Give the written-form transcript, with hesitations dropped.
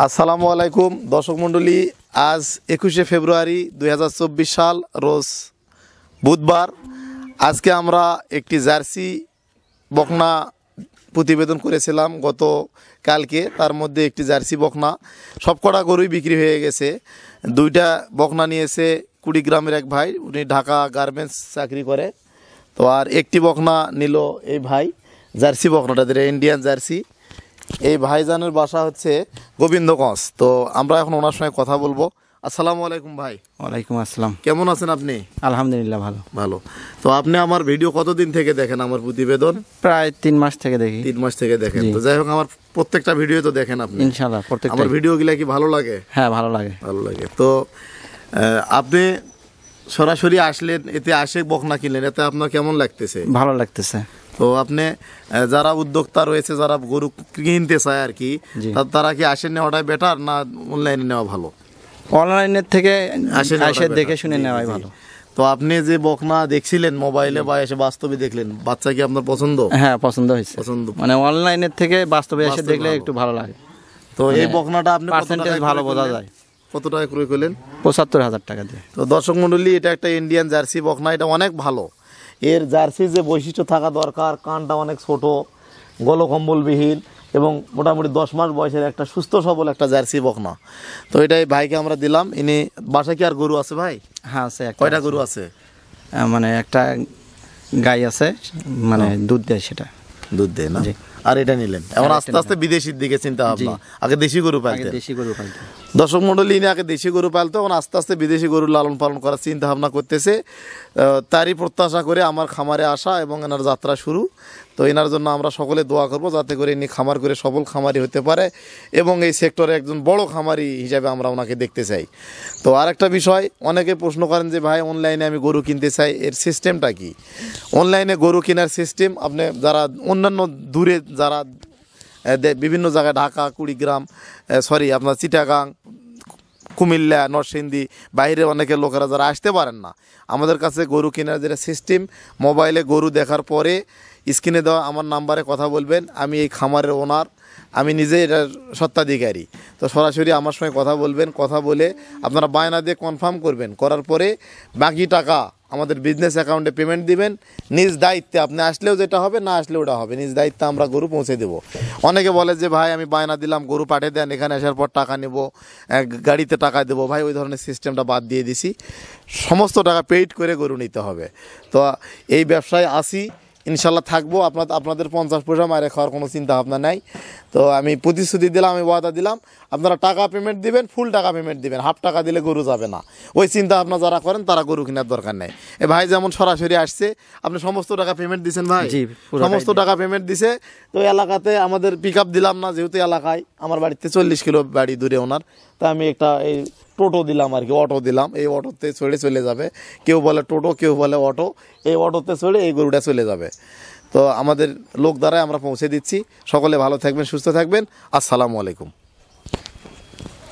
আসসালামু আলাইকুম দর্শক মণ্ডলী, আজ 21শে ফেব্রুয়ারি 2024 সাল, রোজ বুধবার। আজকে আমরা একটি জার্সি বকনা প্রতিবেদন করেছিলাম গত কালকে। তার মধ্যে একটি জার্সি বকনা, সবকটা গরুই বিক্রি হয়ে গেছে। দুইটা বকনা নিয়েছে কুড়িগ্রামের এক ভাই, উনি ঢাকা গার্মেন্টস চাকরি করে। তো আর একটি বকনা নিল এই ভাই, জার্সি বকনাটা ইন্ডিয়ান জার্সি। এই ভাইজানের বাসা হচ্ছে গোবিন্দগঞ্জ। তো আমরা এখন ওনার সঙ্গে কথা বলবো। আসসালামু আলাইকুম ভাই। ওয়ালাইকুম আসসালাম। কেমন আছেন আপনি? আলহামদুলিল্লাহ ভালো। ভালো। তো আপনি আমার ভিডিও কতদিন থেকে দেখেন? আমার প্রতিবেদন প্রায় 3 মাস থেকে দেখি। 3 মাস থেকে দেখেন। তো যাই হোক, আমার প্রত্যেকটা ভিডিও তো দেখেন আপনি? ইনশাআল্লাহ প্রত্যেকটা। আমার ভিডিওগুলো কি ভালো লাগে? হ্যাঁ ভালো লাগে। ভালো লাগে। তো আপনি সরাসরি আসলেন, এতে আসে বকনা কিনলেন, এতে আপনার কেমন লাগতেছে? ভালো লাগতেছে। তো আপনি যারা উদ্যোক্তা রয়েছে, যারা গরু কিনতে চায় আর কি, তারা কি আসে নেওয়াটাই বেটার না অনলাইনে নেওয়া ভালো? অনলাইনের থেকে আসে দেখে শুনে নেওয়াই ভালো। তো আপনি যে বকনা দেখছিলেন মোবাইলে বা এসে বাস্তবে দেখলেন, বাচ্চা কি আপনার পছন্দ? হ্যাঁ পছন্দ হয়েছে। পছন্দ মানে অনলাইনের থেকে বাস্তবে এসে দেখলে একটু ভালো লাগে। তো এই বকনাটা আপনি পার্সেন্টেজ ভালো বোঝা যায়। কত টাকা ক্রয় করলেন? ৭৫,০০০ টাকা দিয়ে। তো দর্শক মণ্ডলী, এটা একটা ইন্ডিয়ান জার্সি বকনা, এটা অনেক ভালো। এর জার্সির যে বৈশিষ্ট্য থাকা দরকার, কানটা অনেক ছোট, গলকম্বলবিহীন এবং মোটামুটি 10 মাস বয়সের একটা সুস্থ সবল একটা জার্সি বকনা। তো এটাই ভাইকে আমরা দিলাম। ইনি বাসায় কি আর গরু আছে ভাই? হ্যাঁ আছে। কয়টা গরু আছে? মানে একটা গাই আছে, মানে দুধ দেয়, সেটা দুধ দেয় না। আর এটা নিলেন, এখন আস্তে আস্তে বিদেশির দিকে চিন্তা ভাবনা। আগে দেশি গরু পালতেন। দর্শক মণ্ডলী, ইনি আগে দেশি গরু পালতো, এখন আস্তে আস্তে বিদেশি গরু লালন পালন করার চিন্তা ভাবনা করতেছে। তারই প্রত্যাশা করে আমার খামারে আসা এবং এনার যাত্রা শুরু। তো এনার জন্য আমরা সকলে দোয়া করব, যাতে করে ইনি খামার করে সফল খামারি হতে পারে এবং এই সেক্টরে একজন বড় খামারি হিসাবে আমরা ওনাকে দেখতে চাই। তো আরেকটা বিষয়, অনেকে প্রশ্ন করেন যে ভাই অনলাইনে আমি গরু কিনতে চাই, এর সিস্টেমটা কি? অনলাইনে গরু কেনার সিস্টেম, আপনি যারা অন্যান্য দূরে যারা বিভিন্ন জায়গায়, ঢাকা, কুড়িগ্রাম, আপনার চিটাগাং, কুমিল্লা, নরসিংদী, বাইরে অনেকের লোকেরা যারা আসতে পারেন না, আমাদের কাছে গরু কেনার যেটা সিস্টেম, মোবাইলে গরু দেখার পরে স্ক্রিনে দেওয়া আমার নাম্বারে কথা বলবেন। আমি এই খামারের ওনার, আমি নিজে এটার স্বত্বাধিকারী। তো সরাসরি আমার সঙ্গে কথা বলবেন, কথা বলে আপনারা বায়না দিয়ে কনফার্ম করবেন, করার পরে বাকি টাকা আমাদের বিজনেস অ্যাকাউন্টে পেমেন্ট দিবেন। নিজ দায়িত্বে আপনি আসলেও যেটা হবে, না আসলেও ওটা হবে, নিজ দায়িত্বে আমরা গরু পৌঁছে দেবো। অনেকে বলে যে ভাই আমি বায়না দিলাম, গরু পাঠিয়ে দেন, এখানে আসার পর টাকা নেব, গাড়িতে টাকা দেবো। ভাই ওই ধরনের সিস্টেমটা বাদ দিয়ে দিছি, সমস্ত টাকা পেইড করে গরু নিতে হবে। তো এই ব্যবসায় আসি, ইনশাল্লাহ থাকবো। আপনাদের 50 পয়সা মারে খাওয়ার কোনো চিন্তা ভাবনা নাই। তো আমি প্রতিশ্রুতি দিলাম, আমি ওয়াদা দিলাম, আপনারা টাকা পেমেন্ট দিবেন, ফুল টাকা পেমেন্ট দিবেন। হাফ টাকা দিলে গরু যাবে না। ওই চিন্তা ভাবনা যারা করেন তারা গরু কেনার দরকার নেই। এ ভাই যেমন সরাসরি আসছে, আপনি সমস্ত টাকা পেমেন্ট দিচ্ছেন ভাই? সমস্ত টাকা পেমেন্ট দিছে। তো এলাকাতে আমাদের পিক আপ দিলাম না, যেহেতু এলাকায় আমার বাড়িতে 40 কিলো বাড়ি দূরে ওনার। তা আমি একটা এই টোটো দিলাম আর কি, অটো দিলাম। এই অটোতে চলে যাবে। কেউ বলে টোটো, কেউ বলে অটো। এই অটোতে চড়ে এই গরুটা চলে যাবে। তো আমাদের লোক দ্বারাই আমরা পৌঁছে দিচ্ছি। সকলে ভালো থাকবেন, সুস্থ থাকবেন। আসসালামু আলাইকুম।